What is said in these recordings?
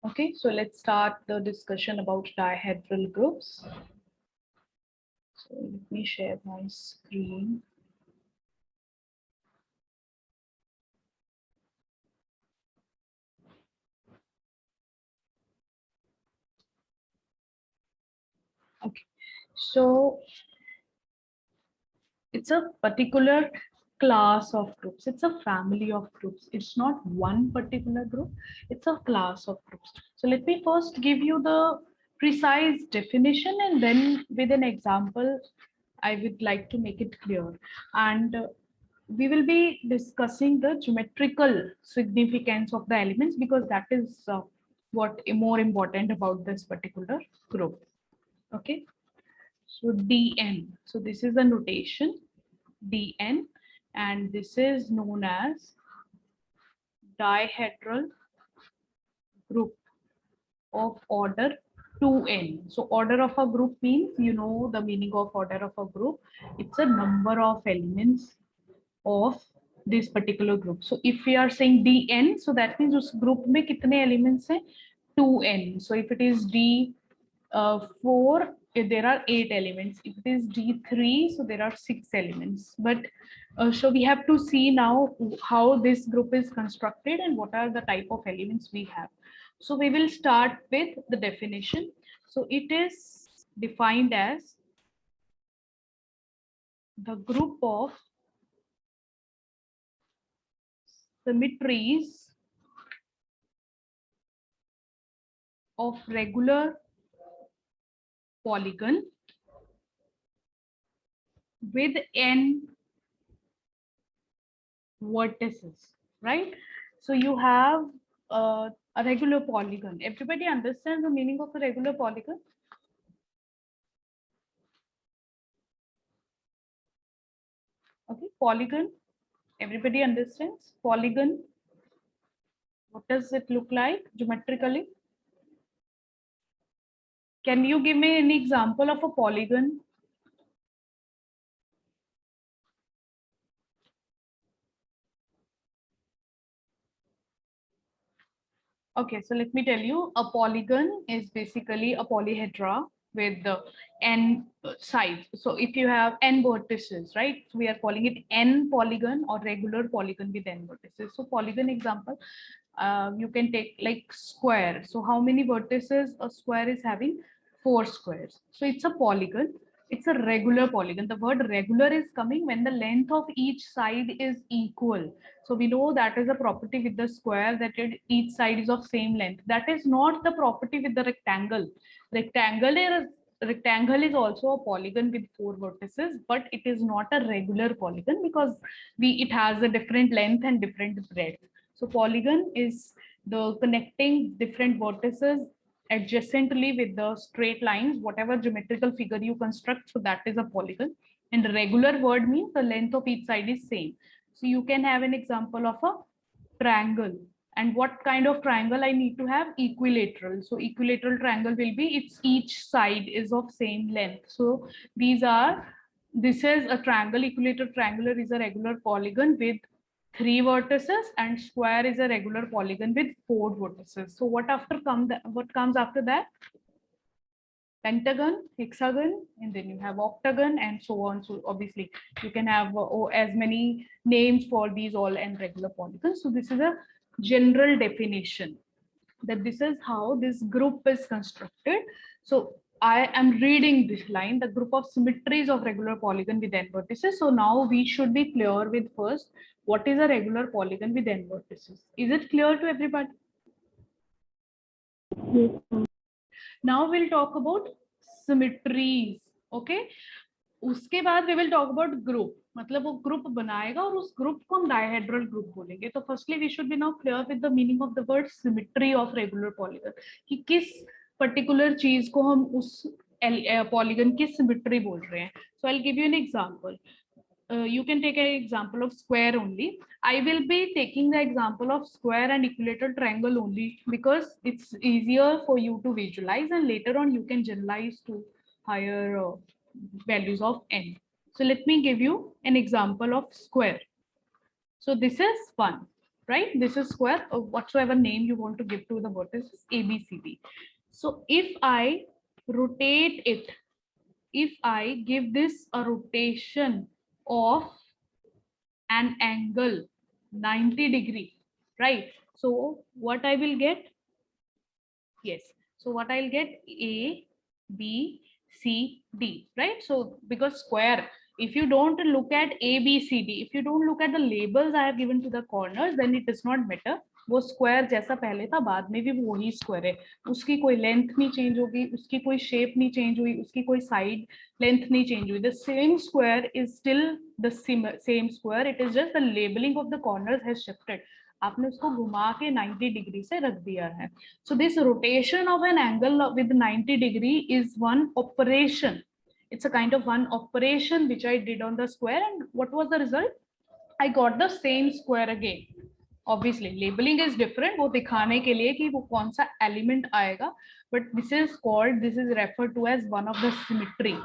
Okay, so let's start the discussion about dihedral groups. So let me share my screen. Okay, so it's a particular class of groups. It's a family of groups. It's not one particular group. It's a class of groups. So let me first give you the precise definition, and then with an example, I would like to make it clear. And we will be discussing the geometrical significance of the elements because that is what is more important about this particular group. Okay, so Dn. So this is the notation Dn, and this is known as dihedral group of order 2n. So order of a group means, you know the meaning of order of a group. It's a number of elements of this particular group. So if we are saying Dn, so that means उस group में कितने elements हैं? 2n. So if it is D4, there are 8 elements. If it is D3, so there are 6 elements. But so we have to see now how this group is constructed and what are the type of elements we have. So we will start with the definition. So it is defined as the group of symmetries of regular polygon with n vertices, right? So you have a regular polygon. Everybody understands the meaning of a regular polygon? Okay, polygon. Everybody understands polygon. What does it look like geometrically? Can you give me an example of a polygon? Okay, so let me tell you, a polygon is basically a polyhedra with the n sides. So if you have n vertices, right? So we are calling it n polygon or regular polygon with n vertices. So polygon example, you can take like square. So how many vertices a square is having? 4 squares. So it's a polygon. It's a regular polygon. The word regular is coming when the length of each side is equal. So we know that is a property with the square, that each side is of same length. That is not the property with the rectangle. Rectangle is also a polygon with 4 vertices, but it is not a regular polygon because it has a different length and different breadth. So polygon is the connecting different vertices adjacently with the straight lines, whatever geometrical figure you construct, so that is a polygon. And regular word means the length of each side is same. So you can have an example of a triangle. And what kind of triangle I need to have? Equilateral. So equilateral triangle will be its each side is of same length. So this is a triangle. Equilateral triangular is a regular polygon with 3 vertices, and square is a regular polygon with 4 vertices. So what comes after that? Pentagon, hexagon, and then you have octagon, and so on. So obviously you can have as many names for these all and regular polygons. So this is a general definition that this is how this group is constructed. So I am reading this line, the group of symmetries of regular polygon with n vertices. So now we should be clear with first, what is a regular polygon with n vertices? Is it clear to everybody? Now we'll talk about symmetries. Okay, उसके बाद we will talk about group. मतलब वो group बनाएगा और उस group को हम dihedral group बोलेंगे. तो firstly we should be now clear with the meaning of the word symmetry of regular polygon. कि किस particular चीज को हम उस polygon की symmetry बोल रहे हैं. So I'll give you an example. You can take an example of square only. I will be taking the example of square and equilateral triangle only because it's easier for you to visualize, and later on you can generalize to higher values of n. So let me give you an example of square. So this is one. right? This is square, or whatsoever name you want to give to the vertices ABCD. So if I rotate it, if I give this a rotation of an angle 90-degree, right? So what I will get? Yes. So what I'll get? A, B, C, D, right? So because square, if you don't look at A, B, C, D, if you don't look at the labels I have given to the corners, then it does not matter. वो square जैसा पहले था बाद में भी वो वही square है, उसकी कोई लेंथ नहीं चेंज होगी, उसकी कोई शेप नहीं चेंज हुई, उसकी कोई साइड लेंथ नहीं चेंज हुई. The same square is still the same square. It is just the labeling of the corners has shifted. आपने उसको घुमा के 90 डिग्री से रख दिया है. So this rotation of an angle with 90 degree is one operation. It's a kind of one operation which I did on the square, and what was the result? I got the same square again. Obviously labeling is different, वो दिखाने के लिए कि वो कौन सा element आएगा, but this is referred to as one of the symmetry,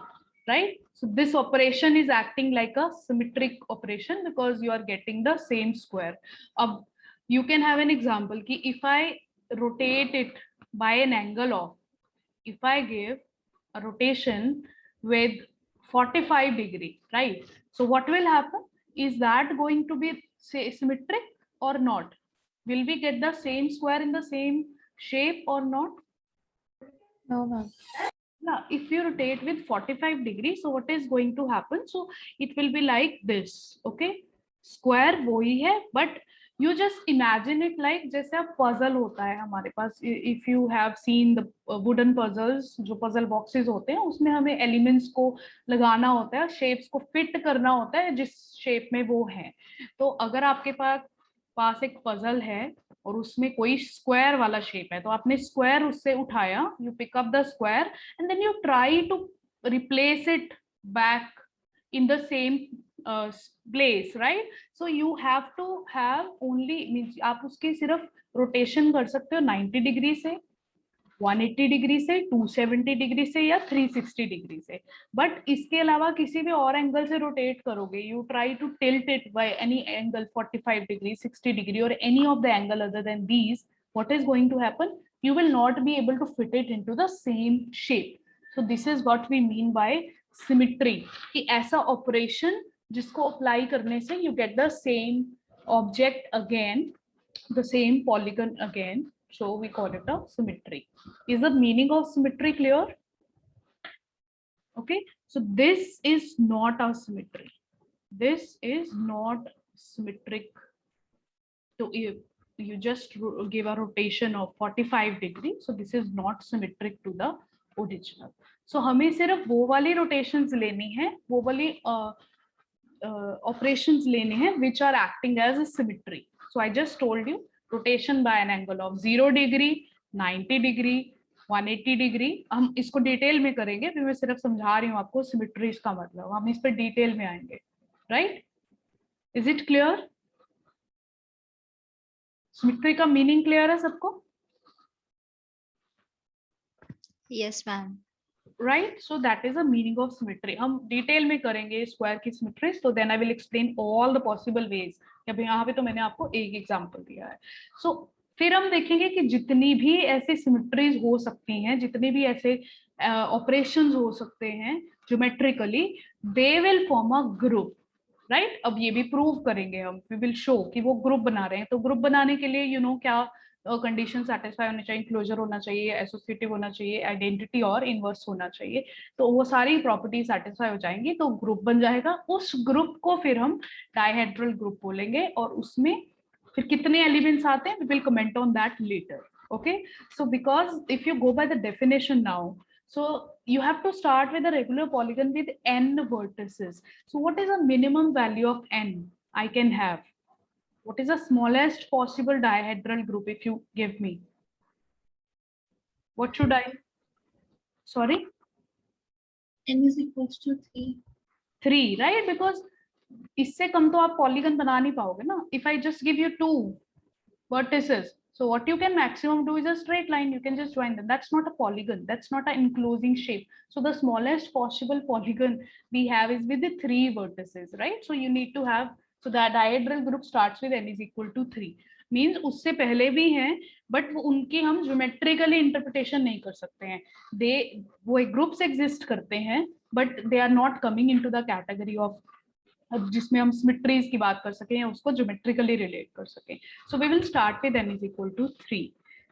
right? So this operation is acting like a symmetric operation because you are getting the same square. अब you can have an example कि if I rotate it by an angle of, if I give a rotation with 45 degree, right? So what will happen? Is that going to be symmetric or not? Will we get the same square in the same shape or not? No, ma'am. Now, if you rotate with 45 degrees, so what is going to happen? So it will be like this, okay? Square वही है, but you just imagine it like जैसे अब puzzle होता है हमारे पास. If you have seen the wooden puzzles, जो puzzle boxes होते हैं, उसमें हमें elements को लगाना होता है, shapes को fit करना होता है जिस shape में वो है. तो अगर आपके पास एक puzzle है और उसमें कोई स्क्वायर वाला शेप है, तो आपने स्क्वायर उससे उठाया, you pick up the square and then you try to replace it back in the same place, right? So you have to have only, means आप उसकी सिर्फ रोटेशन कर सकते हो 90 डिग्री से, 180 डिग्री से, 270 डिग्री से या 360 डिग्री से. बट इसके अलावा किसी भी और एंगल से रोटेट करोगे, you try to tilt it by any angle 45 degree, 60 degree और any of the angle other than these, what is going to happen? You will not be able to fit it into the same shape. So this is what we mean by symmetry, कि ऐसा operation जिसको apply करने से you get the same object again, the same polygon again. So we call it a symmetry. Is the meaning of symmetry clear? Okay, so this is not a symmetry. This is not symmetric. So you just give a rotation of 45 degrees. So this is not symmetric to the original. So हमें सिर्फ वो वाली rotations लेनी है, वो वाली operations लेने हैं which are acting as a symmetry. So I just told you rotation by an angle of 0 degree, 90 degree, 180 degree. हम इसको डिटेल में करेंगे, फिर मैं सिर्फ समझा रही हूँ आपको सिमेट्रीज का मतलब, हम इस पे डिटेल में आएंगे, right? Is it clear? Symmetry का मीनिंग क्लियर है सबको? Yes, ma'am. Right, so that is a meaning of symmetry. हम डिटेल में करेंगे स्क्वायर की सिमेट्री, तो then I will explain all the possible ways. अभी यहाँ पे तो मैंने आपको एक एग्जांपल दिया है. सो फिर हम देखेंगे कि जितनी भी ऐसी सिमेट्रीज हो सकती हैं, जितने भी ऐसे ऑपरेशंस हो सकते हैं geometrically, they will form a group, right? अब ये भी प्रूव करेंगे हम, वी विल शो कि वो ग्रुप बना रहे हैं. तो ग्रुप बनाने के लिए यू नो क्या कंडीशन सेटिस्फाई होने चाहिए, क्लोजर होना चाहिए, एसोसिएटिव होना चाहिए, आइडेंटिटी और इनवर्स होना चाहिए. तो वो सारी प्रॉपर्टी सेटिस्फाई हो जाएंगी तो ग्रुप बन जाएगा. उस ग्रुप को फिर हम डायहेड्रल ग्रुप बोलेंगे और उसमें फिर कितने एलिमेंट्स आते हैं, we will comment on that letter. Okay, so because if you go by the definition now, so you have to start with a regular polygon with n vertices. So what is a minimum value of n I can have? What is the smallest possible dihedral group if you give me? What should I? Sorry? N is equals to 3. 3, right? Because इससे कम तो आप polygon बना नहीं पाओगे ना. If I just give you 2 vertices, so what you can maximum do is a straight line. You can just join them. That's not a polygon. That's not an enclosing shape. So the smallest possible polygon we have is with the 3 vertices, right? So you need to have So the dihedral group starts with n is equal to 3. Means उससे पहले भी हैं but उनकी हम geometrically interpretation नहीं कर सकते हैं. दे वो ग्रुप्स एग्जिस्ट करते हैं but they are not coming into the category of जिसमें हम सिमेट्रीज की बात कर सकें या उसको ज्योमेट्रिकली रिलेट कर सकें. So we will start with n is equal to 3.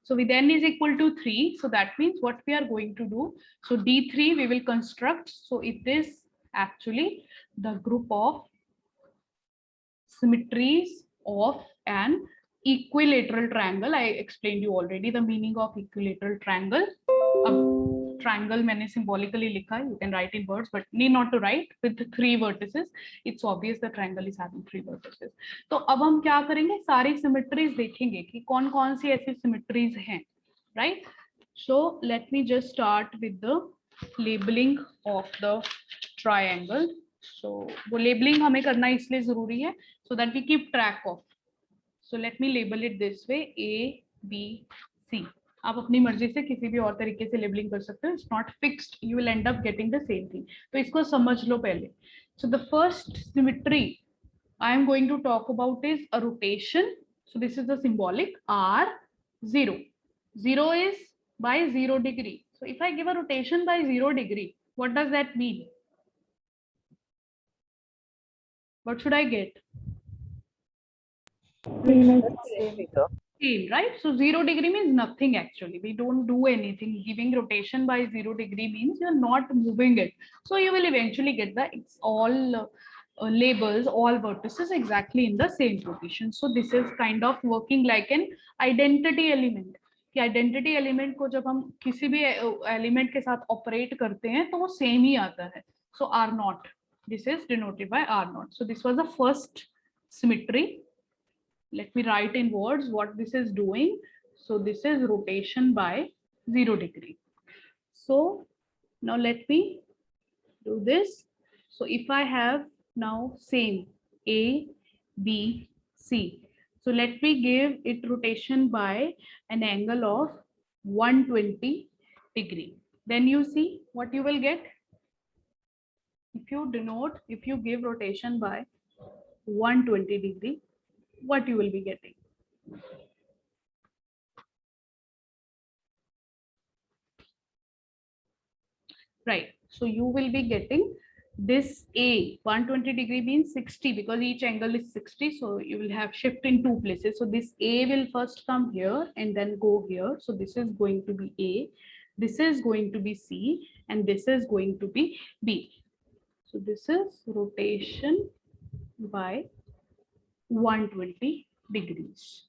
So with n is equal to 3, so that means what we are going to do, so D3 we will construct. So it is actually the group of symmetries of an equilateral triangle. I explained you already the meaning of equilateral triangle. Triangle मैंने symbolically लिखा है, you can write in words but need not to write. With 3 vertices it's obvious the triangle is having 3 vertices. तो अब हम क्या करेंगे, सारी symmetries देखेंगे कि कौन कौन सी ऐसी symmetries हैं, right? So let me just start with the labeling of the triangle. So वो labeling हमें करना इसलिए जरूरी है so that we keep track of. So let me label it this way, A, B, C. आप अपनी मर्जी से किसी भी और तरीके से लेबलिंग कर सकते हो. It's not fixed, you will end up getting the same thing. तो इसको समझ लो पहले. So the first symmetry I am going to talk about is a rotation. So this is the symbolic R0. 0 is by 0 degree. So if I give a rotation by 0 degree, what does that mean? What should I get? Same, right? So 0 degree means nothing actually. We don't do anything. Giving rotation by 0 degree means you're not moving it. So you will eventually get the it's all labels, all vertices exactly in the same position. So this is kind of working like an identity element. कि identity element को जब हम किसी भी element के साथ operate करते हैं तो वो सेम ही आता है. So R nought, this is denoted by R nought. So this was the first symmetry. Let me write in words what this is doing. So this is rotation by 0 degree. So now let me do this. So if I have now same A, B, C. So let me give it rotation by an angle of 120 degree. Then you see what you will get. If you denote, if you give rotation by 120 degree, what you will be getting. Right, so you will be getting this A. 120 degree means 60 because each angle is 60, so you will have shift in 2 places. So this A will first come here and then go here. So this is going to be A, this is going to be C, and this is going to be B. So this is rotation by 120 degrees.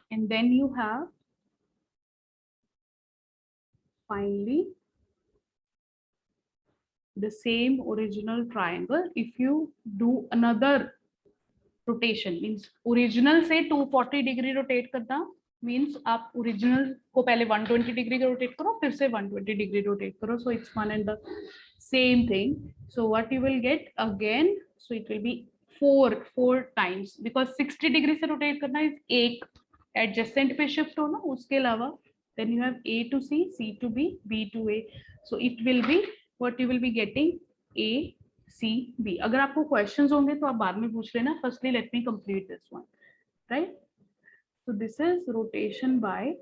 And then you have finally the same original triangle. If you do another rotation, means original से 240 degree rotate करना, means आप original को पहले 120 degree rotate करो, फिर से 120 degree rotate करो. So it's one and the same thing. So what you will get again, so it will be 4 times because 60 degree से rotate करना is एक adjacent पे shift होना, उसके अलावा then you have A to C, C to B, B to A. So it will be what you will be getting A, C, B. अगर आपको questions होंगे तो आप बाद में पूछ लेना. Firstly, let me complete this one, right? So this is rotation by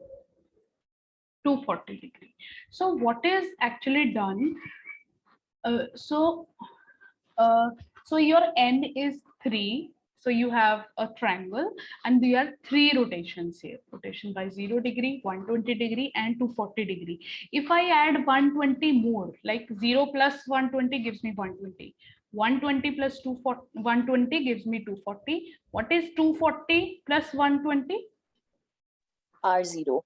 240 degree. So what is actually done? So your n is 3. So you have a triangle and there are 3 rotations here. Rotation by 0 degree, 120 degree and 240 degree. If I add 120 more, like 0 plus 120 gives me 120. 120 plus 240, 120 gives me 240. What is 240 plus 120? R0.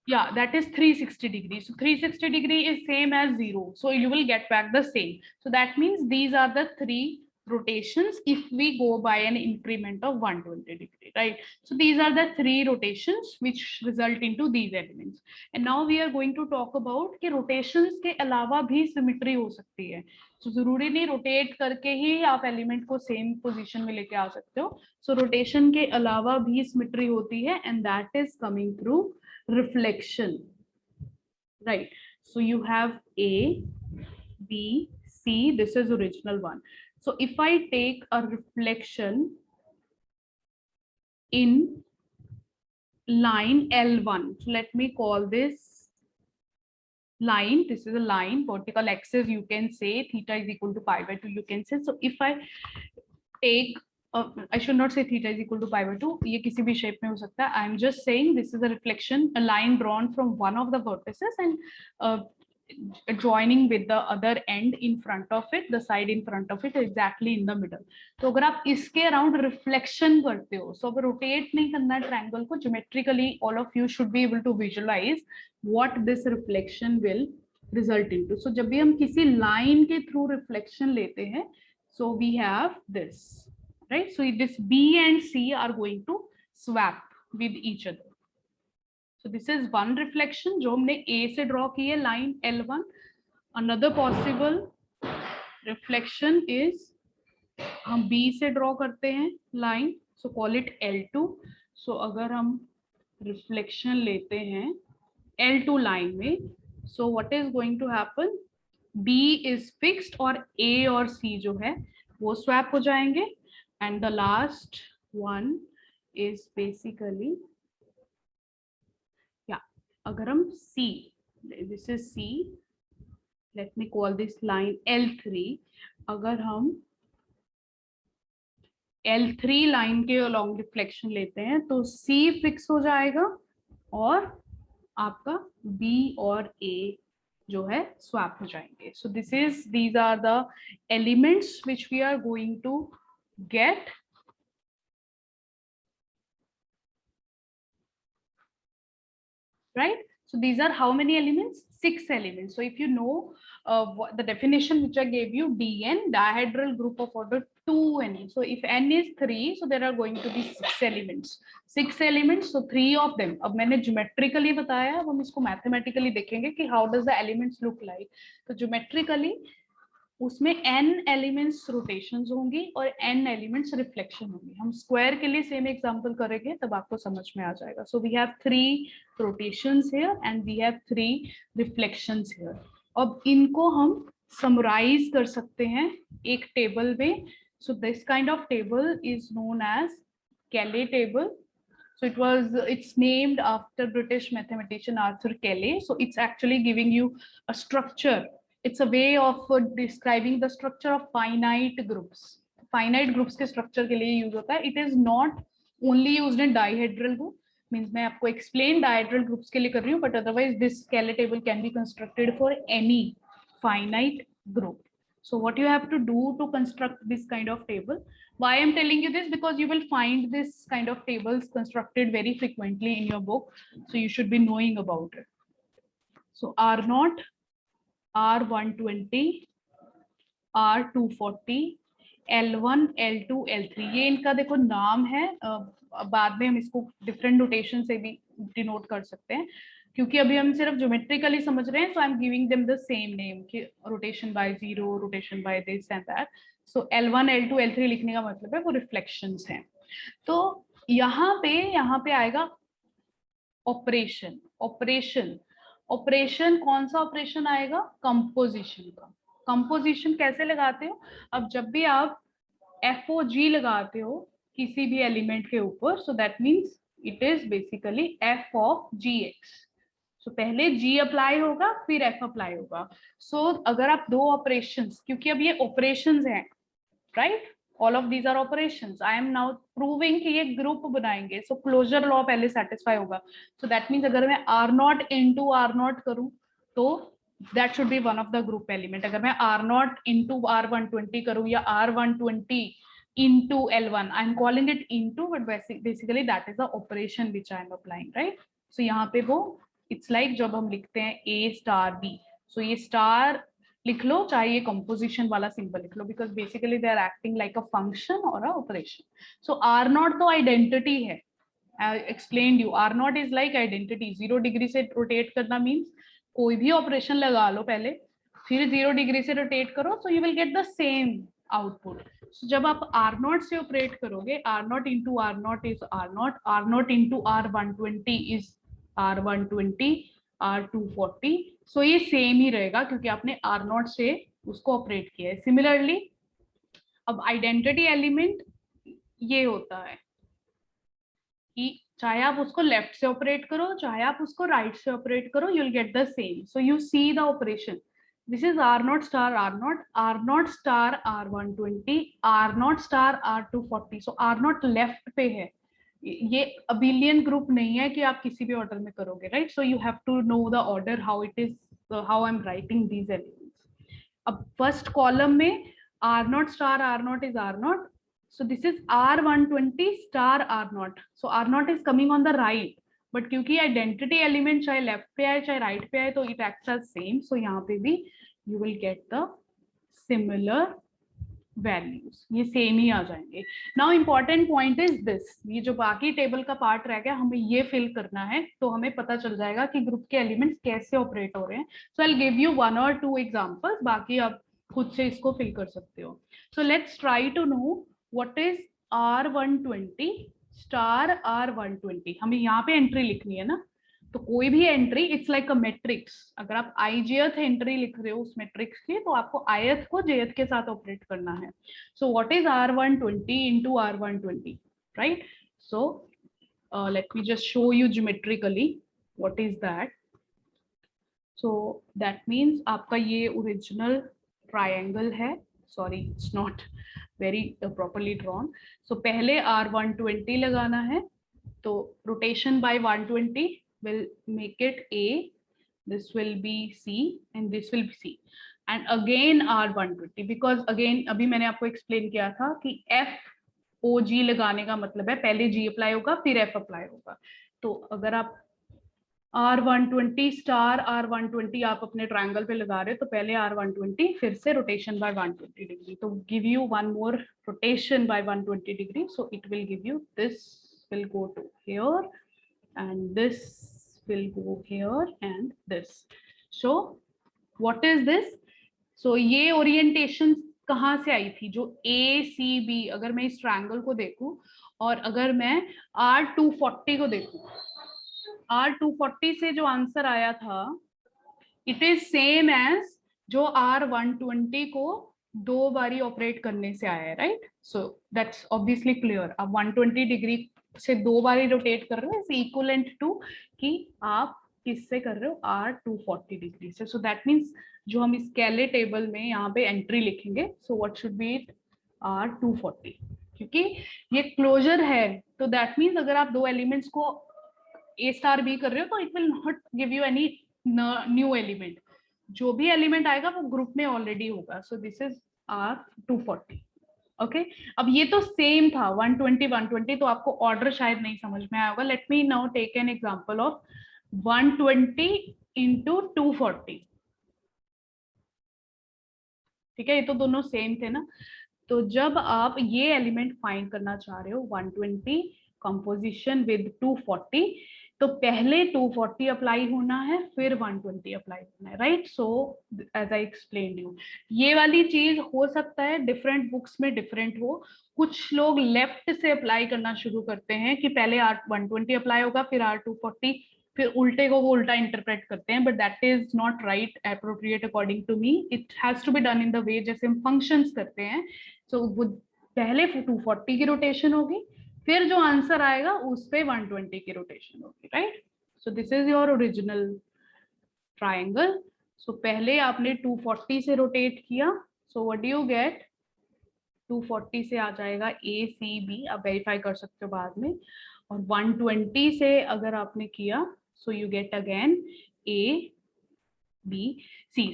Yeah, that is 360 degrees. So 360 degree is same as 0. So you will get back the same. So that means these are the 3 rotations if we go by an increment of 120 degree, right? So these are the 3 rotations which result into these elements. And now we are going to talk about कि rotations के अलावा भी symmetry हो सकती है. So जरूरी नहीं rotate करके ही आप element को same position में लेके आ सकते हो. So rotation के अलावा भी symmetry होती है and that is coming through reflection, right? So you have A, B, C. This is original one. So if I take a reflection in line L1, so let me call this line, this is a line, vertical axis, you can say theta is equal to pi by 2, you can say. So if I take I should not say theta is equal to pi by 2, ये किसी भी shape में हो सकता है. I am just saying this is a reflection, a line drawn from one of the vertices and joining with the other end in front of it, the side in front of it, exactly in the middle. तो अगर आप इसके around reflection करते हो, so अब rotate नहीं करना है ट्रायंगल को, geometrically all of you should be able to visualize what this reflection will result into. So जब भी हम किसी लाइन के थ्रू रिफ्लेक्शन लेते हैं, so we have this, right? So this B and C are going to swap with each other. So this is one reflection जो हमने A से draw की है line L1. Another possible reflection is हम B से draw करते हैं line, so call it L2. So अगर हम reflection लेते हैं L2 line में, so what is going to happen? B is fixed और A और C जो है वो swap हो जाएंगे, and the last one is basically अगर हम C, this is C, let me call this line L3, अगर हम L3 लाइन के along reflection लेते हैं तो C फिक्स हो जाएगा और आपका B और A जो है swap हो जाएंगे. So these are the elements which we are going to get. Right? So these are how many elements? 6 elements. So if you know what the definition which I gave you, Dn, dihedral group of order 2n. So if n is 3, so there are going to be 6 elements. 6 elements, so 3 of them. अब मैंने geometrically बताया, अब हम इसको mathematically देखेंगे कि how does the elements look like. तो geometrically उसमें n एलिमेंट्स रोटेशंस होंगी और n एलिमेंट्स रिफ्लेक्शन होंगी. हम स्क्वायर के लिए सेम एग्जांपल करेंगे तब आपको समझ में आ जाएगा. So we have 3 rotations here and we have 3 reflections here. अब इनको हम समराइज कर सकते हैं एक टेबल में. So this kind of table is known as Cayley table. So it's named after British mathematician Arthur Cayley. So it's actually giving you a structure. It's a way of describing the structure of finite groups. Finite groups के structure के लिए use होता है. It is not only used in dihedral group. Means मैं आपको explain dihedral groups के लिए कर रही हूँ, but otherwise this Cayley table can be constructed for any finite group. So what you have to do to construct this kind of table? Why I'm telling you this? Because you will find this kind of tables constructed very frequently in your book. So you should be knowing about it. So R0, R120, R240, L1, L2, L3, ये इनका देखो नाम है. बाद में हम इसको different notation से भी डिनोट कर सकते हैं क्योंकि अभी हम सिर्फ ज्योमेट्रिकली समझ रहे हैं. So I am giving them the same name कि rotation by 0, rotation by this and that. So L1, L2, L3 लिखने का मतलब है वो रिफ्लेक्शंस हैं. तो यहाँ पे आएगा ऑपरेशन. ऑपरेशन कौन सा ऑपरेशन आएगा? कंपोजिशन का. कंपोजिशन कैसे लगाते हो? अब जब भी आप FOG लगाते हो किसी भी एलिमेंट के ऊपर, सो that means it is basically F of Gx. सो पहले G अप्लाई होगा फिर F अप्लाई होगा. सो अगर आप दो ऑपरेशंस, क्योंकि अब ये ऑपरेशंस हैं, right, all of these are operations. I am now proving कि ये ग्रुप बनाएंगे. सो क्लोजर लॉ पहले सेटिस्फाई होगा. सो दैट मीन्स अगर मैं R0 into R0 करूं तो that should be one of the group element. अगर मैं R0 into R120 करूं या R120 into L1, I am calling it into, but basically that is the operation which I am applying, right? So यहाँ पे वो it's like जब हम लिखते हैं A star B, so ये स्टार लिख लो चाहे ये कंपोजिशन वाला सिंबल लिख लो, because basically they are acting like a function or a operation. So R0 तो आइडेंटिटी है. I explained you, R0 is like identity. 0 degree से रोटेट करना मीन्स कोई भी ऑपरेशन लगा लो पहले, फिर 0 डिग्री से रोटेट करो, so you will get the same output. So जब आप R0 से ऑपरेट करोगे, R0 into R0 is R0, R0 into R120 is R120, R240. So ये सेम ही रहेगा क्योंकि आपने R0 से उसको ऑपरेट किया है. सिमिलरली अब आइडेंटिटी एलिमेंट ये होता है कि चाहे आप उसको लेफ्ट से ऑपरेट करो चाहे आप उसको राइट से ऑपरेट करो, you will get the same. So you see the operation. This is R0 star R0 star R120, R0 star R240. So R0 left पे है, ये अबिलियन ग्रुप नहीं है कि आप किसी भी ऑर्डर में करोगे, right. So you have to know the order how it is, how I am writing these elements. अब फर्स्ट कॉलम में R0 star R0 is R0. So this is R120 star R0. So R0 is coming on the right. But क्योंकि identity element चाहे left पे आए चाहे right पे आए तो इट एक्ट्स एज सेम. सो यहाँ पे भी you will get the similar values, ये सेम ही आ जाएंगे. Now important point is this, ये जो बाकी टेबल का पार्ट रह गया हमें ये फिल करना है, तो हमें पता चल जाएगा कि ग्रुप के एलिमेंट्स कैसे ऑपरेट हो रहे हैं. So I will give you 1 or 2 examples, बाकी आप खुद से इसको फिल कर सकते हो. So let's try to know what is R120 star R120. हमें यहाँ पे एंट्री लिखनी है ना, तो कोई भी entry it's like a matrix. अगर आप ijth एंट्री लिख रहे हो उस मैट्रिक्स की, तो आपको ith को jth के साथ ऑपरेट करना है. So what is R120 into R120, right. So let me just show you geometrically what is that. So that means आपका ये ओरिजिनल ट्राइंगल है. Sorry, it's not very properly drawn. So पहले R120 लगाना है, तो rotation by 120 will make it A, this will be C and this will be C, and again R120, because again अभी मैंने आपको एक्सप्लेन किया था कि FOG लगाने का मतलब है पहले G अप्लाई होगा फिर F अप्लाई होगा. तो अगर आप R120 स्टार R120 आप अपने ट्रायंगल पे लगा रहे हो तो पहले R120 फिर से रोटेशन बाय 120 डिग्री, तो give you one more rotation by 120 degree. So it will give you, this will go to here and this will go here and this. So what is this? So ये orientation कहाँ से आई थी? जो ACB, अगर मैं इस triangle को देखूं और अगर मैं R240 को देखूं, R240 से जो आंसर आया था इट इज सेम एज जो R120 को 2 बारी ऑपरेट करने से आया है, right. So that's obviously clear. आप 120 डिग्री से 2 बारी रोटेट कर रहे हो, इज इक्वलेंट टू कि आप किससे कर रहे हो, R240 डिग्री से. सो दैट मीन्स जो हम इस कैले टेबल में यहाँ पे एंट्री लिखेंगे, so what should be it, R240, क्योंकि ये क्लोजर है. तो दैट मीन्स अगर आप 2 एलिमेंट्स को A स्टार B कर रहे हो तो it will not give you any new element. जो भी एलिमेंट आएगा वो ग्रुप में ऑलरेडी होगा. सो दिस इज R240. ओके, अब ये तो सेम था 120 120, तो आपको ऑर्डर शायद नहीं समझ में आया होगा. Let me now take an example of 120 into 240. ठीक है, ये तो दोनों सेम थे ना. तो जब आप ये एलिमेंट फाइंड करना चाह रहे हो 120 कंपोजिशन विद 240, तो पहले 240 अप्लाई होना है फिर 120 अप्लाई होना है, right. So as I explain you, ये वाली चीज हो सकता है डिफरेंट बुक्स में डिफरेंट हो. कुछ लोग लेफ्ट से अप्लाई करना शुरू करते हैं कि पहले R120 अप्लाई होगा फिर R240, फिर उल्टे को वो उल्टा इंटरप्रेट करते हैं. But that is not right appropriate according to me. It has to be done in the way जैसे हम फंक्शंस करते हैं. सो वो पहले 240 की रोटेशन होगी, फिर जो आंसर आएगा उस पे 120 की रोटेशन होगी, right. So this is your original triangle. So पहले आपने 240 से रोटेट किया, so what do you get, 240 से आ जाएगा ACB, आप वेरीफाई कर सकते हो बाद में. और 120 से अगर आपने किया, so you get again ABC.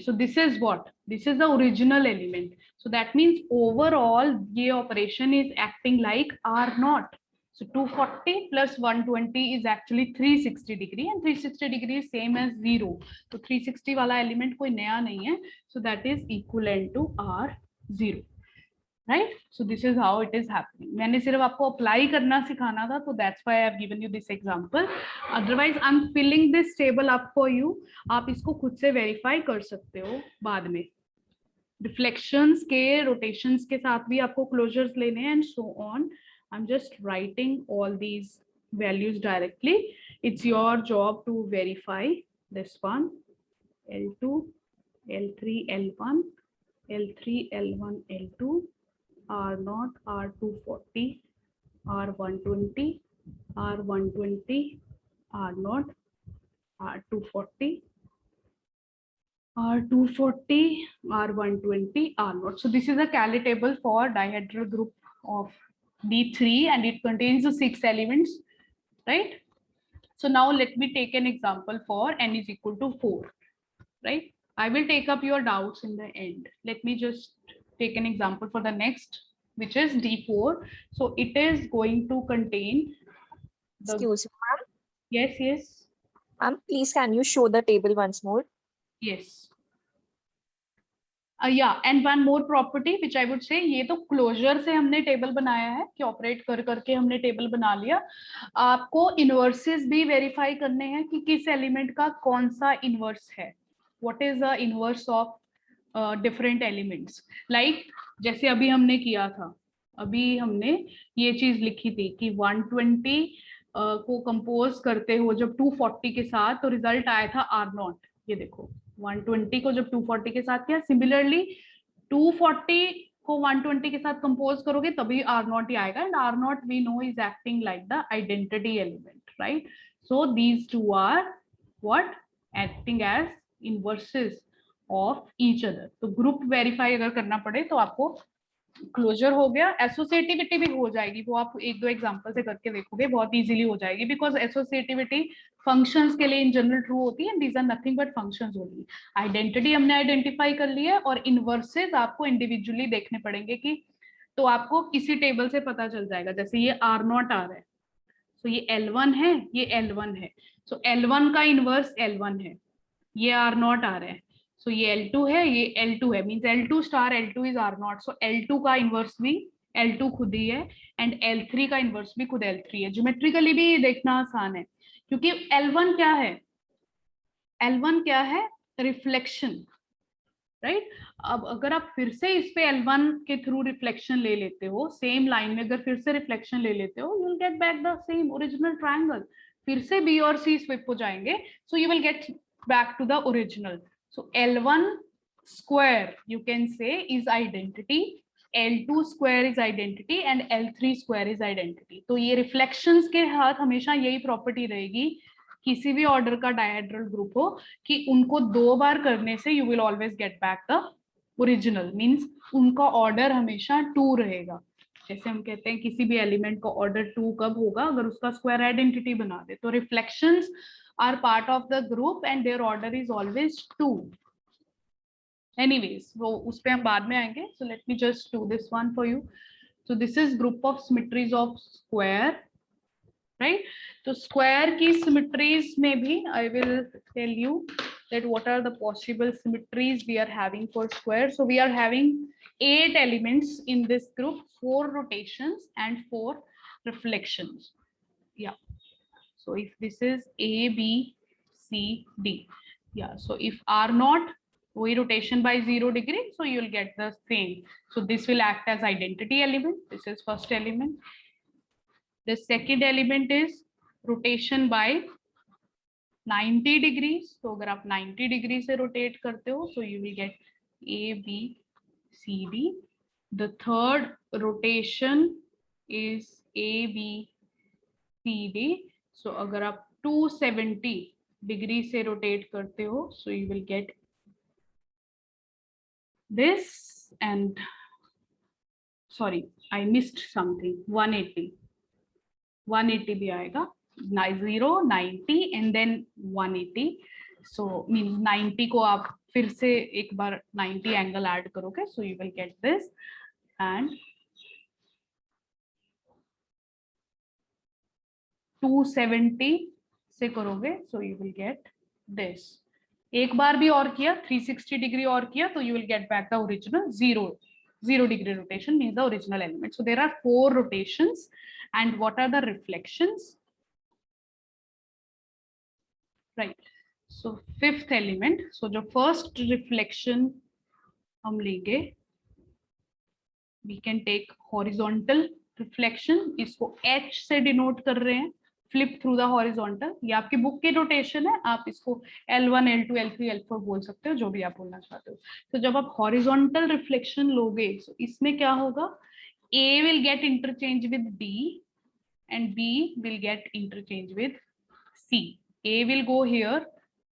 So this is what? This is the original element. So that means overall ये operation is acting like R0. So 240 plus 120 is actually 360 degree, and 360 degree is same as 0. तो 360 वाला element कोई नया नहीं है. So that is equivalent to R0. Right? So this is how it is happening. मैंने सिर्फ आपको अप्लाई करना सिखाना था, तो that's why I have given you this example. Otherwise, I'm filling this table up for you. आप इसको खुद से verify कर सकते हो बाद में. Deflections के rotations के साथ भी आपको closures लेने हैं and so on. I'm just writing all these values directly. It's your job to verify this one. L2, L3, L1, L3, L1, L2. R0, R240, R120, R120, R0, R240, R240, R120, R0. So this is a Kali table for dihedral group of D3 and it contains the 6 elements, right? So now let me take an example for n is equal to 4, right? I will take up your doubts in the end. Let me just take an example for the next, which is D4. So it is going to contain the, Excuse me, ma'am. yes, Ma'am, please can you show the table once more? yes. Yeah, and one more property which I would say, ये तो closure से हमने table बनाया है कि operate कर करके हमने टेबल बना लिया. आपको इनवर्सेस भी वेरीफाई करने हैं कि किस एलिमेंट का कौन सा इनवर्स है. What is the inverse of different elements. Like जैसे अभी हमने किया था, अभी हमने ये चीज लिखी थी कि 120 को कंपोज करते हो जब 240 के साथ तो रिजल्ट आया था R0. ये देखो 120 को जब 240 के साथ किया, सिमिलरली 240 को 120 के साथ कंपोज करोगे तभी R0 ही आएगा. And R0 we know is acting like the identity element, right? So these two are what acting as inverses of each other. तो ग्रुप वेरीफाई अगर करना पड़े तो आपको क्लोजर हो गया, एसोसिएटिविटी भी हो जाएगी. वो आप एक दो एग्जांपल से करके देखोगे, बहुत इजीली हो जाएगी. बिकॉज एसोसिएटिविटी फंक्शंस के लिए इन जनरल ट्रू होती है. These are nothing but functions only. Identity हमने आइडेंटिफाई कर ली है और इनवर्सेस आपको इंडिविजुअली देखने पड़ेंगे कि, तो आपको किसी टेबल से पता चल जाएगा. जैसे ये R0 आ रहा है, तो ये L1 है, ये L1 है. सो L1 का इनवर्स L1 है. ये R0 आ रहा है, सो ये L2 है, ये L2 है. Means L2 star L2 is R0. So L2 का इनवर्स भी L2 खुद ही है एंड L3 का इनवर्स भी खुद L3 है. ज्योमेट्रिकली भी देखना आसान है क्योंकि L1 क्या है, L1 क्या है, रिफ्लेक्शन, राइट? अब अगर आप फिर से इस पे L1 के थ्रू रिफ्लेक्शन ले लेते हो, सेम लाइन में अगर फिर से रिफ्लेक्शन ले लेते हो, you will get back the same original triangle. फिर से B और C स्विप हो जाएंगे, so you will gate back to the original. So L1 square you can say is identity, L2 square is identity and L3 square is identity. तो ये reflections के साथ हमेशा यही प्रॉपर्टी रहेगी किसी भी ऑर्डर का डायहेड्रल ग्रुप हो कि उनको 2 बार करने से you will always get back the original. Means उनका ऑर्डर हमेशा 2 रहेगा. जैसे हम कहते हैं किसी भी एलिमेंट का ऑर्डर 2 कब होगा, अगर उसका स्क्वायर आइडेंटिटी बना दे. तो reflections are part of the group and their order is always 2. Anyways, वो उस पे हम बाद में आएंगे. So let me just do this one for you. So this is group of symmetries of square, right? तो square की symmetries में भी I will tell you that what are the possible symmetries we are having for square. So we are having 8 elements in this group, 4 rotations and 4 reflections. Yeah. So if this is A, B, C, D, yeah. So if R0, we rotation by 0 degree, so you will get the same. So this will act as identity element. This is first element. The second element is rotation by 90 degrees. So अगर आप 90 degree से rotate करते हो, so you will get A, B, C, D. The third rotation is A, B, C, D. So अगर आप 270 degree से rotate करते हो, so you will get this and sorry I missed something, 180 भी आएगा. 0, 90 and then 180. So means 90 को आप फिर से एक बार 90 एंगल ऐड करोगे, so you will get this and 270 से करोगे, so you will get this. एक बार भी और किया 360 डिग्री और किया तो you will get back the original 0 degree rotation means the original element. So there are 4 rotations and what are the reflections, right? So fifth element, so जो first reflection हम लेंगे, we can take horizontal reflection. इसको H से denote कर रहे हैं, flip through the horizontal. ये आपकी बुक की रोटेशन है, आप इसको L1, L2, L3, L4 बोल सकते हो, जो भी आप बोलना चाहते हो. तो जब आप horizontal reflection लोगे, so इसमें क्या होगा, A will get interchange with B and B will get interchange with C. A will go here,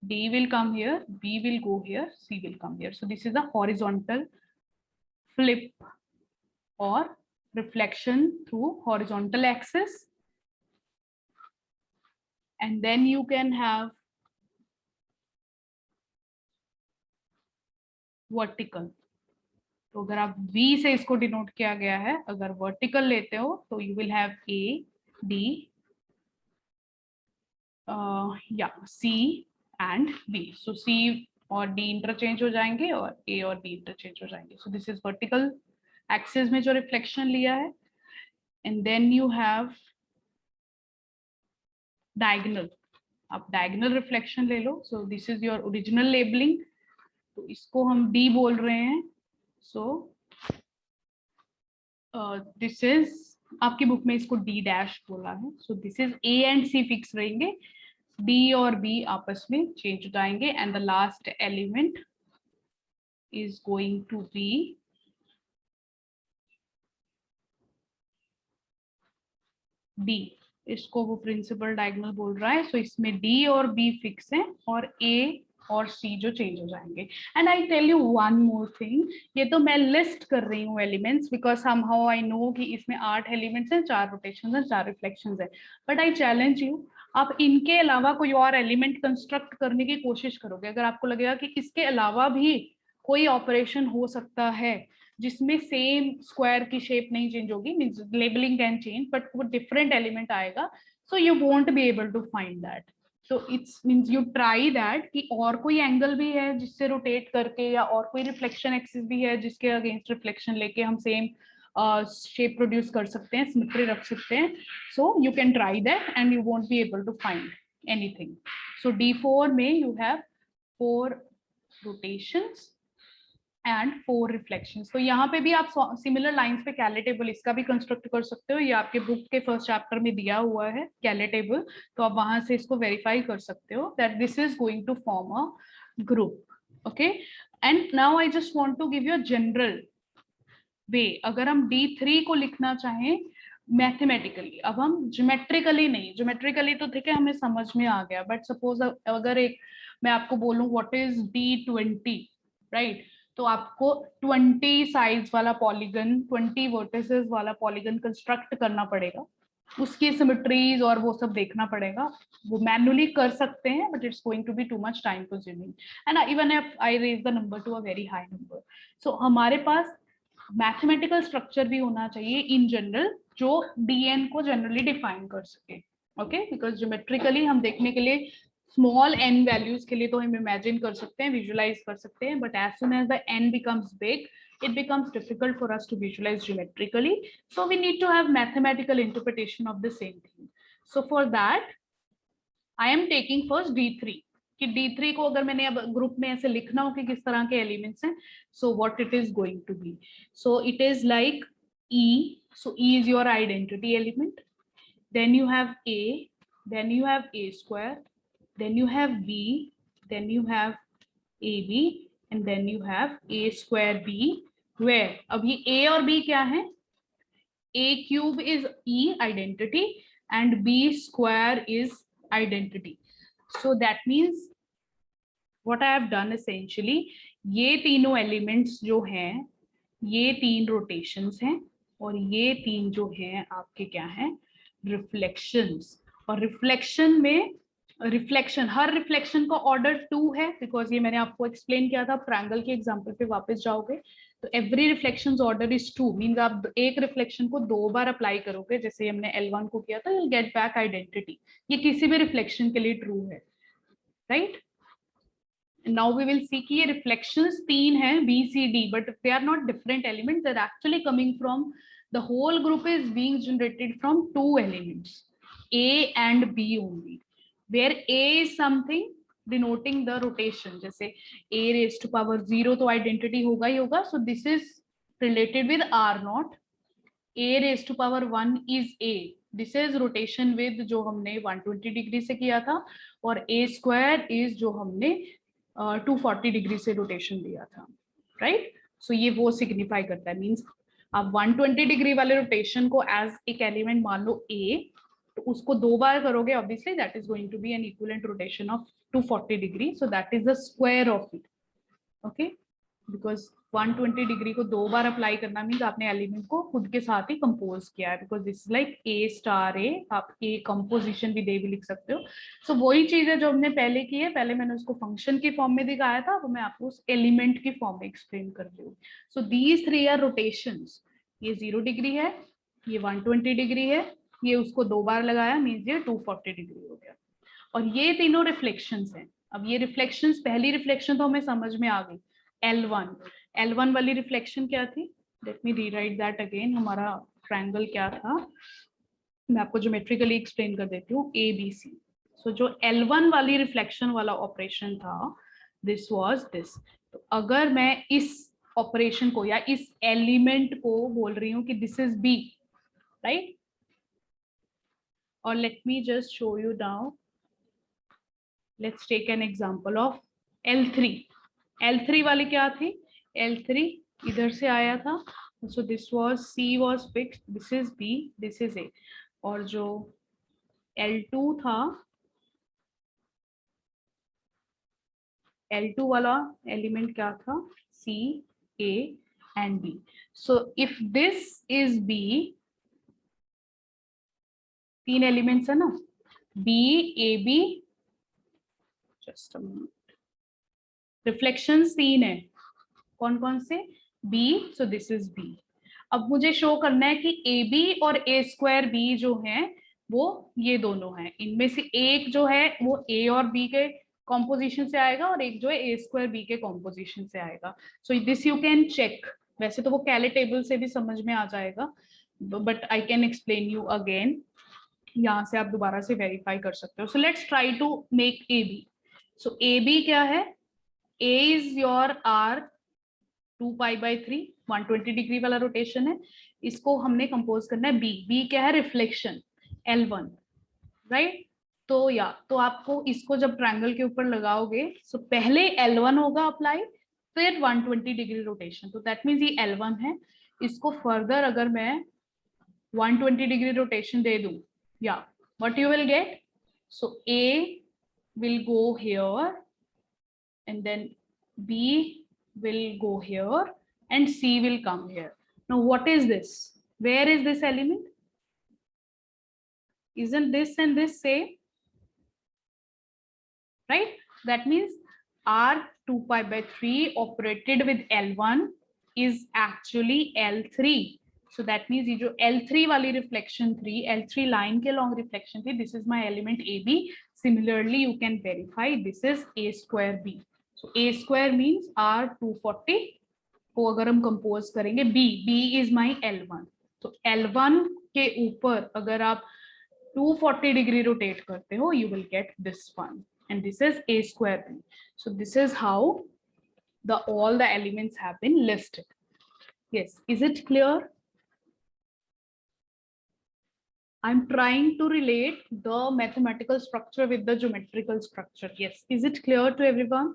D will come here, B will go here, C will come here. So this is a horizontal flip or reflection through horizontal axis. And then you can have vertical. तो अगर आप V से इसको denote किया गया है, अगर vertical लेते हो तो you will have A, D, C and B. So C और D इंटरचेंज हो जाएंगे और A और B इंटरचेंज हो जाएंगे. So this is vertical axis में जो रिफ्लेक्शन लिया है. And then you have diagonal. आप diagonal रिफ्लेक्शन ले लो. So this is your original labeling. तो इसको हम D बोल रहे हैं. So this is, आपकी बुक में इसको D डैश बोला है. So this is A and C fix रहेंगे, D और B आपस में चेंज हो जाएंगे and the last element is going to be D. इसको वो प्रिंसिपल डायगोनल बोल रहा है. So इसमें D और B फिक्स हैं और A और C जो चेंज हो जाएंगे. And I tell you one more thing, ये तो मैं लिस्ट कर रही हूँ elements because somehow I know कि इसमें 8 एलिमेंट्स हैं, 4 रोटेशंस हैं, 4 रिफ्लेक्शंस हैं. बट आई चैलेंज यू, आप इनके अलावा कोई और एलिमेंट कंस्ट्रक्ट करने की कोशिश करोगे, अगर आपको लगेगा कि इसके अलावा भी कोई ऑपरेशन हो सकता है जिसमें सेम स्क्वायर की शेप नहीं चेंज होगी, means labelling can change but वो डिफरेंट एलिमेंट आएगा, so you won't be able to find that. So it's means you try that कि और कोई एंगल भी है जिससे रोटेट करके, या और कोई रिफ्लेक्शन एक्सिस भी है जिसके अगेंस्ट रिफ्लेक्शन लेके हम सेम शेप प्रोड्यूस कर सकते हैं, सिमेट्री रख सकते हैं. So you can try that and you won't be able to find anything. So D4 में you have 4 rotations and 4 reflections. तो यहाँ पे भी आप सिमिलर लाइंस पे कैले टेबल इसका भी कंस्ट्रक्ट कर सकते हो. ये आपके बुक के फर्स्ट चैप्टर में दिया हुआ है कैले टेबल, तो आप वहां से इसको वेरीफाई कर सकते हो that this is going to form a group. Okay, and now I just want to give you a general way. अगर हम D3 को लिखना चाहें मैथमेटिकली, अब हम ज्योमेट्रिकली नहीं, ज्योमेट्रिकली तो ठीक है हमें समझ में आ गया, बट सपोज अगर एक मैं आपको बोलूं व्हाट इज D20, राइट, तो आपको 20 साइड्स वाला पॉलीगन, 20 वर्टिसेस वाला पॉलीगन कंस्ट्रक्ट करना पड़ेगा, उसकी सिमेट्रीज और वो सब देखना पड़ेगा. वो मैन्युअली कर सकते हैं but it's going to be too much time consuming and even if I raise the number to a very high number. So हमारे पास मैथमेटिकल स्ट्रक्चर भी होना चाहिए इन जनरल जो DN को जनरली डिफाइन कर सके. ओके, बिकॉज ज्योमेट्रिकली हम देखने के लिए स्मॉल n वैल्यूज के लिए तो हम इमेजिन कर सकते हैं, विजुलाइज कर सकते हैं, but as soon as the n becomes big, it becomes difficult for us to visualize geometrically. So we need to have mathematical interpretation of the same thing. So for that, I am taking first D3. कि D3 को अगर मैंने अब group में ऐसे लिखना हो कि किस तरह के एलिमेंट्स हैं, so what it is going to be. So it is like E. So E is your identity element. Then you have A. Then you have A square. Then you have B, then you have AB, and then you have A square B, where अब ये A और B क्या है? A cube is E identity and B square is identity. So that means what I have done essentially, ये तीनों elements जो हैं, ये 3 rotations हैं और ये 3 जो हैं आपके क्या हैं? Reflections. और reflection में रिफ्लेक्शन, हर रिफ्लेक्शन का ऑर्डर 2 है, बिकॉज ये मैंने आपको एक्सप्लेन किया था ट्रायंगल के एग्जांपल पे वापस जाओगे तो every reflections order is 2, means आप एक रिफ्लेक्शन को 2 बार अप्लाई करोगे, जैसे हमने L1 को किया था, यू गेट बैक आइडेंटिटी. ये किसी भी रिफ्लेक्शन के लिए ट्रू है, right. Now we will see कि ये रिफ्लेक्शंस 3 हैं B C D, but they are not different elements, they are actually coming from the whole group is being generated from 2 elements A and B only, where A is something denoting the rotation, जैसे A raised to power 0 तो identity होगा ही होगा, so this is related with R0. A raised to power 1 is A, this is rotation with जो हमने 120 degree से किया था, और A square is जो हमने 240 डिग्री से रोटेशन दिया था, राइट. सो ये वो सिग्निफाई करता है, मीन्स आप 120 डिग्री वाले रोटेशन को एज एक एलिमेंट मान लो ए, तो उसको 2 बार करोगे obviously that is going to be an equivalent rotation of 240 degree, so that is the square of it. Okay, because 120 degree को 2 बार अप्लाई करना मीन्स आपने एलिमेंट को खुद के साथ ही कंपोज किया है, because this is like a star a, आप ए कंपोजिशन भी दे भी लिख सकते हो. सो वही चीज है जो हमने पहले की है, पहले मैंने उसको फंक्शन के फॉर्म में दिखाया था, तो मैं आपको उस एलिमेंट की फॉर्म में एक्सप्लेन कर रही हूँ. So these 3 are rotations. ये 0 डिग्री है, ये 120 डिग्री है, ये उसको 2 बार लगाया मीन्स ये 240 डिग्री हो गया. और ये तीनों रिफ्लेक्शंस हैं. अब ये रिफ्लेक्शंस, पहली रिफ्लेक्शन तो हमें समझ में आ गई, L1 वाली रिफ्लेक्शन क्या थी, let me rewrite that again. हमारा ट्रायंगल क्या था, मैं आपको ज्योमेट्रिकली एक्सप्लेन कर देती हूँ, ABC. सो जो L1 वाली रिफ्लेक्शन वाला ऑपरेशन था, दिस वाज दिस. तो अगर मैं इस ऑपरेशन को या इस एलिमेंट को बोल रही हूँ कि दिस इज B, राइट, और let me just show you now. Let's take an example of L3 वाली क्या थी, L3 इधर से आया था, so this was C was fixed, this is B, this is A. और जो L2 था, L2 वाला एलिमेंट क्या था, C, A and B. So if this is B, 3 elements है ना, B, AB, just a minute, reflections 3 है, कौन कौन से, B, so this is B. अब मुझे शो करना है कि AB और A2B जो है वो ये दोनों हैं, इनमें से एक जो है वो A और B के कॉम्पोजिशन से आएगा और एक जो है A2B के कॉम्पोजिशन से आएगा. So this you can check. वैसे तो वो कैले टेबल से भी समझ में आ जाएगा, but I can explain you again. यहाँ से आप दोबारा से वेरीफाई कर सकते हो. So let's try to make AB. So AB क्या है, A is your R 2π/3, 120 degree वाला रोटेशन है. इसको हमने कंपोज करना है B क्या है, रिफ्लेक्शन L1, राइट. तो आपको इसको जब ट्रायंगल के ऊपर लगाओगे, सो पहले L1 होगा अप्लाई, फिर 120 डिग्री रोटेशन. तो दैट मीन्स ये L1 है. इसको फर्दर अगर मैं 120 डिग्री रोटेशन दे दूं, या what you will gate, so A will go here and then B will go here and C will come here. Now what is this, where is this element, isn't this and this same, right? That means R 2π/3 operated with L1 is actually L3. So that means ये जो L3 वाली reflection 3, L3 line के long reflection 3, this is my element AB. Similarly you can verify this is A2B. So A2 means R 240 को अगर हम compose करेंगे B is my L1. तो L1 के ऊपर अगर आप 240 डिग्री रोटेट करते हो, you will get this one, and this is A2B. So this is how all the elements have been listed. Yes, is it clear? I'm trying to relate the mathematical structure with the geometrical structure. Yes, is it clear to everyone?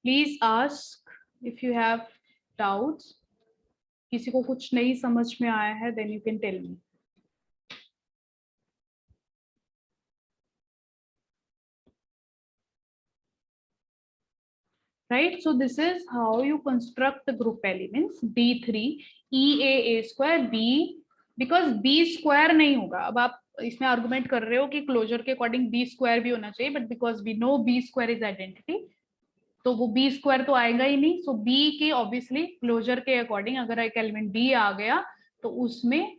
Please ask if you have doubts. किसी को कुछ नहीं समझ में आया है, then you can tell me. Right, so this is how you construct the group elements D3 A2 B, because B square नहीं होगा. अब आप इसमें आर्गुमेंट कर रहे हो कि क्लोजर के अकॉर्डिंग B square भी होना चाहिए, but because we know B square is identity, तो वो B square तो आएगा ही नहीं. सो B की ऑब्वियसली क्लोजर के अकॉर्डिंग अगर एक एलिमेंट B आ गया तो उसमें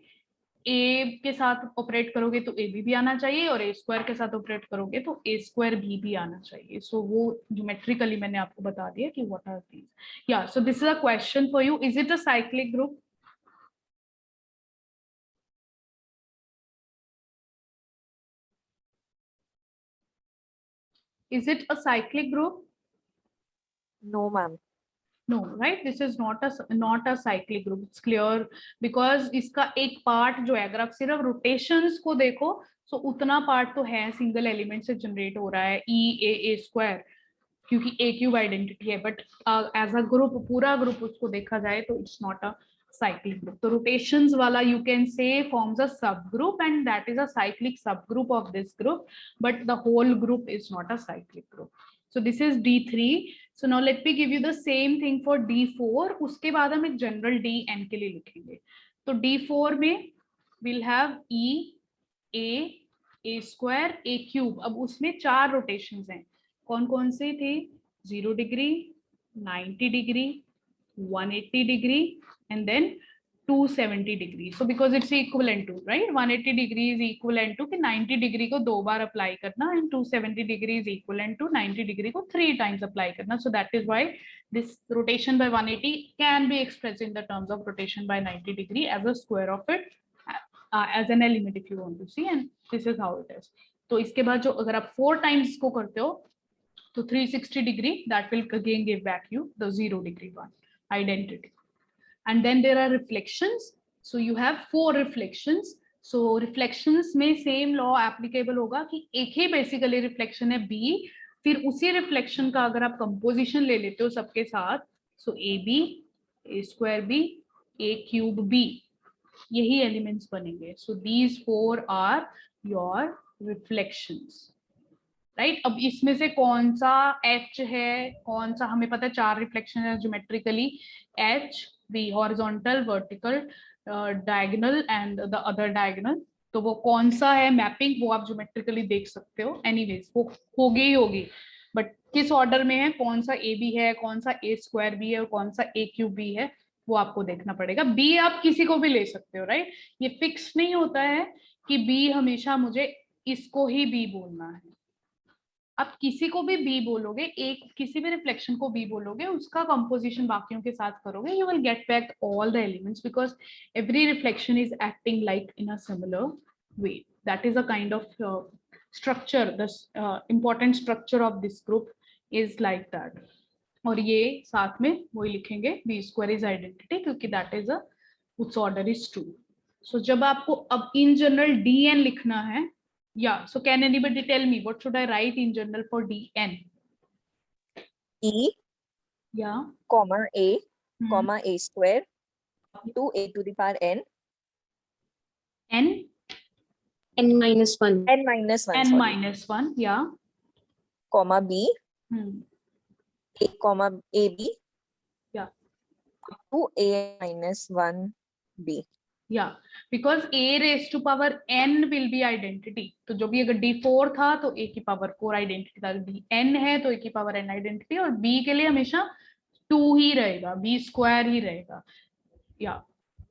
A के साथ ऑपरेट करोगे तो AB भी आना चाहिए, और A2 के साथ ऑपरेट करोगे तो A2B भी आना चाहिए. सो वो ज्योमेट्रिकली मैंने आपको बता दिया कि व्हाट आर दीज. या so this is a question for you, is it a cyclic group? Is it a cyclic group? No, ma'am. No, right? This is not a cyclic group. It's clear because इसका एक part जो है, अगर आप सिर्फ rotations को देखो, so उतना पार्ट तो है सिंगल एलिमेंट से जनरेट हो रहा है E A A2. क्योंकि ए क्यूब आइडेंटिटी है, बट एज अ ग्रुप, पूरा ग्रुप उसको देखा जाए तो it's not a cyclic group. तो rotations वाला you can say forms a subgroup and that is a cyclic subgroup of this group, but the whole group is not a cyclic group. So this is D3. So now let me give you the same thing for D4. उसके बाद हम एक general DN के लिए लिखेंगे. तो D4 में we'll have E, A square, A cube. अब उसमें 4 rotations हैं. कौन कौन से थे? 0 degree, 90 degree, 180 degree, and then 270 degree. So because it's equivalent to, right, 180 degree is equivalent to कि 90 degree को 2 बार apply करना, and 270 degree is equivalent to 90 degree को 3 times apply करना. So that is why this rotation by 180 can be expressed in the terms of rotation by 90 degree as a square of it, as an element if you want to see, and this is how it is. तो इसके बाद जो अगर आप 4 times इसको करते हो तो 360 degree, that will again give back you the 0 degree one identity. And then there are reflections. So you have 4 reflections. So reflections में same law applicable होगा कि एक ही basically reflection है B, फिर उसी reflection का अगर आप composition ले लेते हो सबके साथ, so AB, A square B, A cube B, यही elements बनेंगे. So these 4 are your reflections. Right अब इसमें से कौन सा H है, कौन सा, हमें पता है 4 रिफ्लेक्शन है geometrically, H, B horizontal, vertical, diagonal and the other diagonal. तो वो कौन सा है मैपिंग वो आप ज्योमेट्रिकली देख सकते हो. एनीवेज वो होगी ही होगी, बट किस ऑर्डर में है, कौन सा ए बी है, कौन सा ए स्क्वायर बी है और कौन सा ए क्यूब बी है, वो आपको देखना पड़ेगा. बी आप किसी को भी ले सकते हो, राइट. ये फिक्स नहीं होता है कि बी हमेशा मुझे इसको ही बी बोलना है. आप किसी को भी बी बोलोगे, एक किसी भी रिफ्लेक्शन को बी बोलोगे, उसका कंपोजिशन बाकियों के साथ करोगे, you will get back all the elements because every reflection is acting like in a similar way. That is a kind of structure. The important structure of this group is like that. और ये साथ में वही लिखेंगे, B square is identity, क्योंकि that is a its order is 2. So जब आपको अब इन जनरल dn लिखना है, yeah, so can anybody tell me what should I write in general for dn? E, Yeah. comma A, Hmm. comma A square, up to A to the power N. N? N minus 1. N minus 1, N sorry. minus 1, yeah. Comma B, Hmm. A, comma AB. Yeah. Up to A minus 1 B. Yeah, because a raised to power n will be identity. तो जो भी अगर d4 था तो a की power 4 identity था, dn है तो a की पावर n आइडेंटिटी, और b के लिए हमेशा 2 ही रहेगा, b स्क्वायर ही रहेगा. या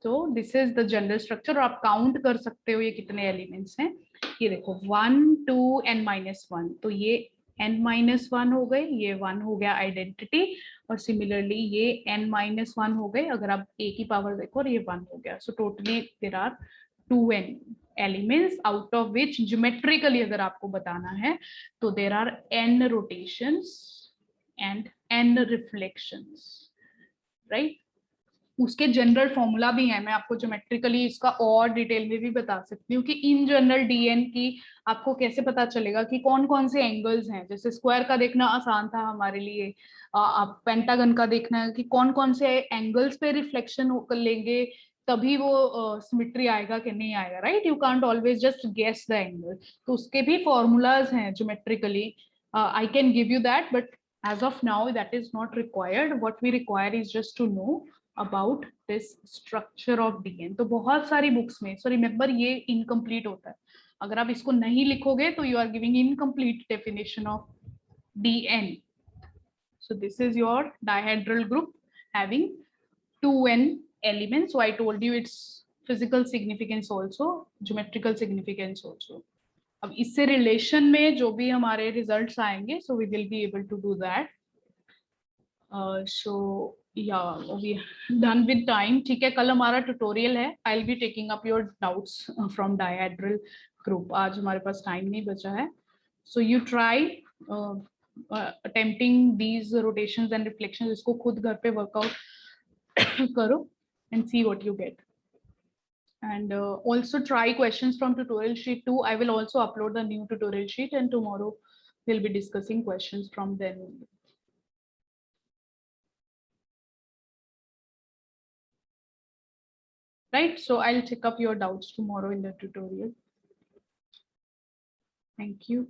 तो this is the general structure. और आप काउंट कर सकते हो ये कितने एलिमेंट्स हैं. ये देखो 1 2 n minus 1, तो ये n minus 1 हो गए, ये 1 हो गया आइडेंटिटी, और सिमिलरली ये n minus 1 हो गए अगर आप a की पावर देखो, और ये 1 हो गया. So totally there are 2n elements, out of which geometrically अगर आपको बताना है तो there are n rotations and n reflections, right. उसके जनरल फॉर्मूला भी है, मैं आपको ज्योमेट्रिकली इसका और डिटेल में भी बता सकती हूँ कि इन जनरल डीएन की आपको कैसे पता चलेगा कि कौन कौन से एंगल्स हैं. जैसे स्क्वायर का देखना आसान था हमारे लिए, आप पेंटागन का देखना है कि कौन कौन से एंगल्स पे रिफ्लेक्शन लेंगे तभी वो सिमेट्री आएगा कि नहीं आएगा, right. You can't always just guess the angle. तो उसके भी फॉर्मूलाज हैं geometrically. I can give you that, but as of now that is not required. What we require is just to know about this structure of dn. तो बहुत सारी books में, so remember ये incomplete होता है. अगर आप इसको नहीं लिखोगे तो you are giving incomplete definition of dn. So this is your dihedral group having 2n elements. So I told you its physical significance also, geometrical significance also. अब इससे रिलेशन में जो भी हमारे रिजल्ट्स आएंगे, so we will be able to do that. So yeah, we done with time. ठीक है, कल हमारा ट्यूटोरियल है. I'll be taking up your doubts from dihedral group. आज हमारे पास टाइम नहीं बचा है. So you try attempting these rotations and reflections. इसको खुद घर पे workout करो and see what you get. And also try questions from tutorial sheet 2. I will also upload the new tutorial sheet, and tomorrow we'll be discussing questions from then. right? So I'll check up your doubts tomorrow in the tutorial. Thank you.